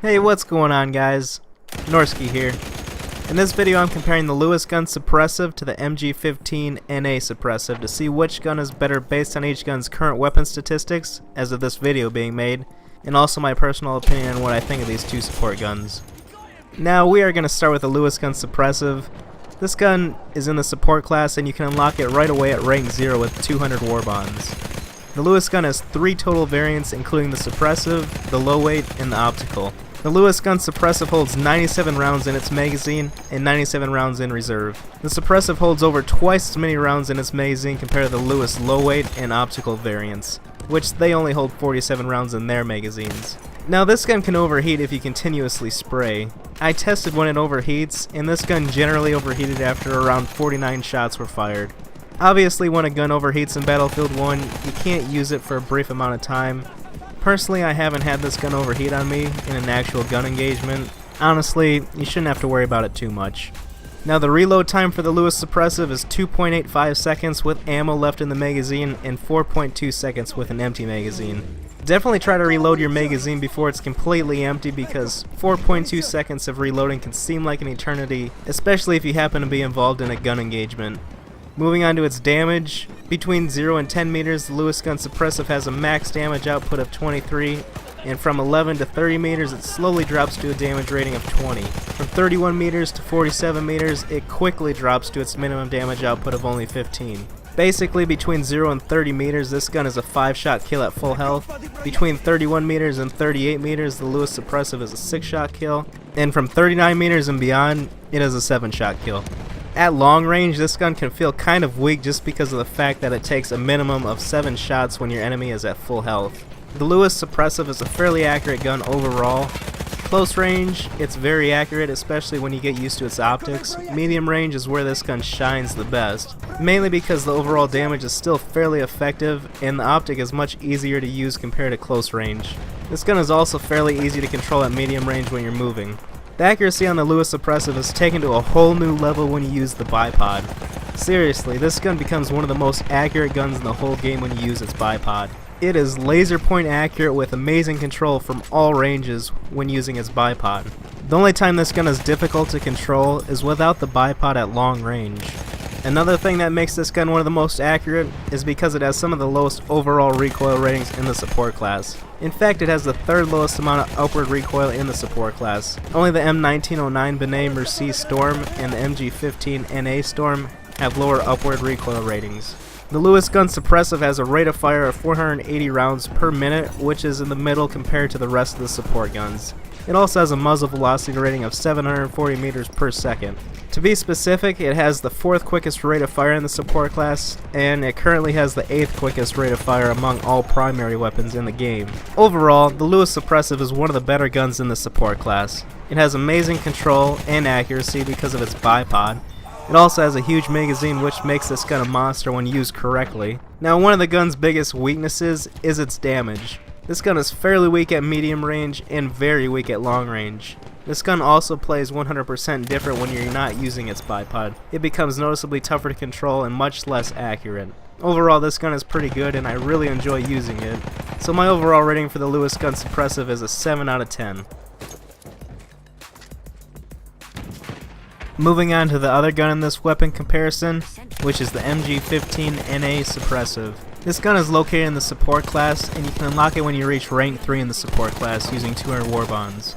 Hey, what's going on, guys? Norsky here. In this video I'm comparing the Lewis Gun Suppressive to the MG15 n.A Suppressive to see which gun is better based on each gun's current weapon statistics as of this video being made, and also my personal opinion on what I think of these two support guns. Now we are going to start with the Lewis Gun Suppressive. This gun is in the support class and you can unlock it right away at rank 0 with 200 war bonds. The Lewis gun has 3 total variants including the Suppressive, the low weight, and the Optical. The Lewis Gun Suppressive holds 97 rounds in its magazine and 97 rounds in reserve. The Suppressive holds over twice as many rounds in its magazine compared to the Lewis low weight and Optical variants, which they only hold 47 rounds in their magazines. Now this gun can overheat if you continuously spray. I tested when it overheats, and this gun generally overheated after around 49 shots were fired. Obviously when a gun overheats in Battlefield 1, you can't use it for a brief amount of time. Personally, I haven't had this gun overheat on me in an actual gun engagement. Honestly, you shouldn't have to worry about it too much. Now the reload time for the Lewis Suppressive is 2.85 seconds with ammo left in the magazine and 4.2 seconds with an empty magazine. Definitely try to reload your magazine before it's completely empty because 4.2 seconds of reloading can seem like an eternity, especially if you happen to be involved in a gun engagement. Moving on to its damage, between 0 and 10 meters, the Lewis Gun Suppressive has a max damage output of 23, and from 11 to 30 meters it slowly drops to a damage rating of 20. From 31 meters to 47 meters, it quickly drops to its minimum damage output of only 15. Basically, between 0 and 30 meters, this gun is a 5-shot kill at full health. Between 31 meters and 38 meters, the Lewis Suppressive is a 6-shot kill, and from 39 meters and beyond, it is a 7-shot kill. At long range, this gun can feel kind of weak just because of the fact that it takes a minimum of 7 shots when your enemy is at full health. The Lewis Suppressive is a fairly accurate gun overall. Close range, it's very accurate, especially when you get used to its optics. Medium range is where this gun shines the best, mainly because the overall damage is still fairly effective and the optic is much easier to use compared to close range. This gun is also fairly easy to control at medium range when you're moving. The accuracy on the Lewis Suppressive is taken to a whole new level when you use the bipod. Seriously, this gun becomes one of the most accurate guns in the whole game when you use its bipod. It is laser point accurate with amazing control from all ranges when using its bipod. The only time this gun is difficult to control is without the bipod at long range. Another thing that makes this gun one of the most accurate is because it has some of the lowest overall recoil ratings in the support class. In fact, it has the 3rd lowest amount of upward recoil in the support class. Only the M1909 n.A Mercy Storm and the MG15 n.A Storm have lower upward recoil ratings. The Lewis Gun Suppressive has a rate of fire of 480 rounds per minute, which is in the middle compared to the rest of the support guns. It also has a muzzle velocity rating of 740 meters per second. To be specific, it has the 4th quickest rate of fire in the support class, and it currently has the 8th quickest rate of fire among all primary weapons in the game. Overall, the Lewis Suppressive is one of the better guns in the support class. It has amazing control and accuracy because of its bipod. It also has a huge magazine, which makes this gun a monster when used correctly. Now, one of the gun's biggest weaknesses is its damage. This gun is fairly weak at medium range and very weak at long range. This gun also plays 100% different when you're not using its bipod. It becomes noticeably tougher to control and much less accurate. Overall, this gun is pretty good and I really enjoy using it. So my overall rating for the Lewis Gun Suppressive is a 7 out of 10. Moving on to the other gun in this weapon comparison, which is the MG15 n.A Suppressive. This gun is located in the support class, and you can unlock it when you reach rank 3 in the support class using 200 war bonds.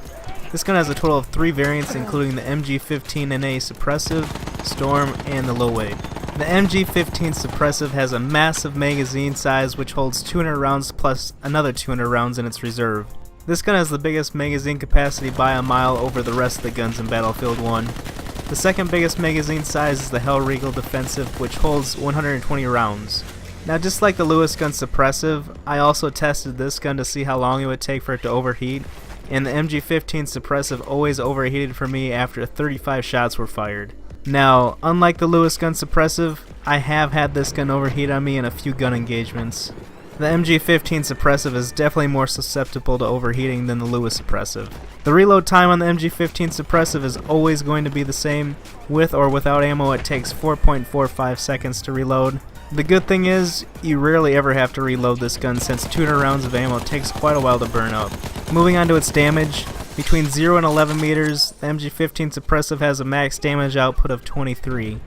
This gun has a total of 3 variants including the MG15 n.A Suppressive, Storm, and the low weight. The MG15 Suppressive has a massive magazine size which holds 200 rounds plus another 200 rounds in its reserve. This gun has the biggest magazine capacity by a mile over the rest of the guns in Battlefield 1. The second biggest magazine size is the Hellriegel Defensive, which holds 120 rounds. Now, just like the Lewis Gun Suppressive, I also tested this gun to see how long it would take for it to overheat, and the MG15 Suppressive always overheated for me after 35 shots were fired. Now, unlike the Lewis Gun Suppressive, I have had this gun overheat on me in a few gun engagements. The MG15 Suppressive is definitely more susceptible to overheating than the Lewis Suppressive. The reload time on the MG15 Suppressive is always going to be the same. With or without ammo, it takes 4.45 seconds to reload. The good thing is, you rarely ever have to reload this gun since 200 rounds of ammo takes quite a while to burn up. Moving on to its damage, Between 0 and 11 meters, the MG15 Suppressive has a max damage output of 23.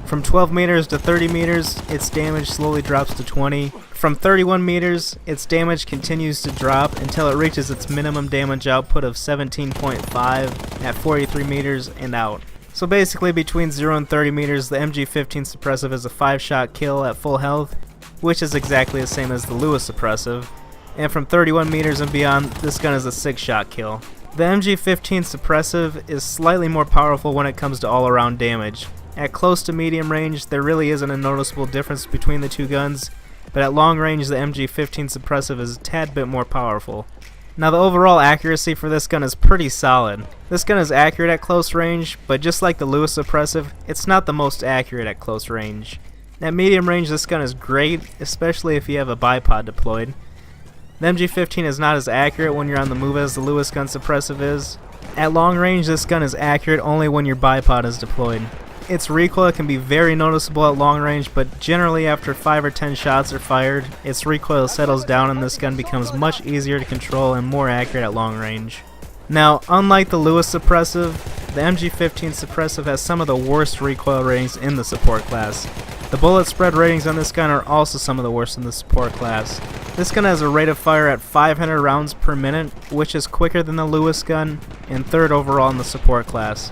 From 12 meters to 30 meters, its damage slowly drops to 20. From 31 meters, its damage continues to drop until it reaches its minimum damage output of 17.5 at 43 meters and out. So basically between 0 and 30 meters, the MG15 Suppressive is a 5-shot kill at full health, which is exactly the same as the Lewis Suppressive. And from 31 meters and beyond, this gun is a 6-shot kill. The MG15 Suppressive is slightly more powerful when it comes to all-around damage. At close to medium range, there really isn't a noticeable difference between the two guns, but at long range the MG15 Suppressive is a tad bit more powerful. Now the overall accuracy for this gun is pretty solid. This gun is accurate at close range, but just like the Lewis Suppressive, it's not the most accurate at close range. At medium range this gun is great, especially if you have a bipod deployed. The MG15 is not as accurate when you're on the move as the Lewis Gun Suppressive is. At long range this gun is accurate only when your bipod is deployed. Its recoil can be very noticeable at long range, but generally after 5 or 10 shots are fired, its recoil settles down and this gun becomes much easier to control and more accurate at long range. Now, unlike the Lewis Suppressive, the MG15 Suppressive has some of the worst recoil ratings in the support class. The bullet spread ratings on this gun are also some of the worst in the support class. This gun has a rate of fire at 500 rounds per minute, which is quicker than the Lewis gun, and third overall in the support class.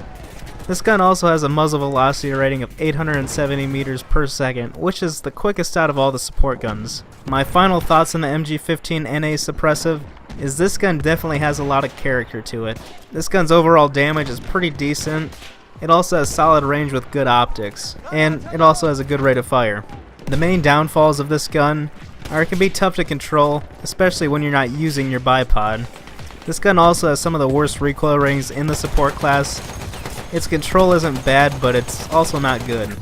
This gun also has a muzzle velocity rating of 870 meters per second, which is the quickest out of all the support guns. My final thoughts on the MG15 n.A Suppressive is this gun definitely has a lot of character to it. This gun's overall damage is pretty decent. It also has solid range with good optics, and it also has a good rate of fire. The main downfalls of this gun are it can be tough to control, especially when you're not using your bipod. This gun also has some of the worst recoil ratings in the support class. Its control isn't bad, but it's also not good.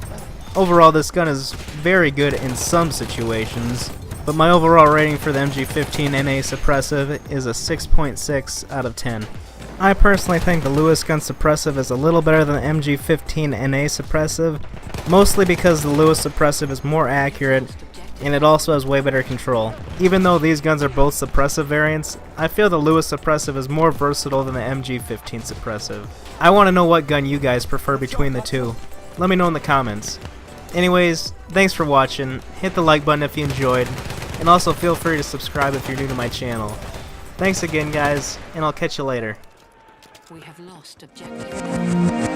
Overall, this gun is very good in some situations, but my overall rating for the MG15 n.A Suppressive is a 6.6 out of 10. I personally think the Lewis Gun Suppressive is a little better than the MG15 n.A Suppressive, mostly because the Lewis Suppressive is more accurate and it also has way better control. Even though these guns are both suppressive variants, I feel the Lewis Suppressive is more versatile than the MG15 Suppressive. I want to know what gun you guys prefer between the two. Let me know in the comments. Anyways, thanks for watching, hit the like button if you enjoyed, and also feel free to subscribe if you're new to my channel. Thanks again guys, and I'll catch you later. We have lost objective.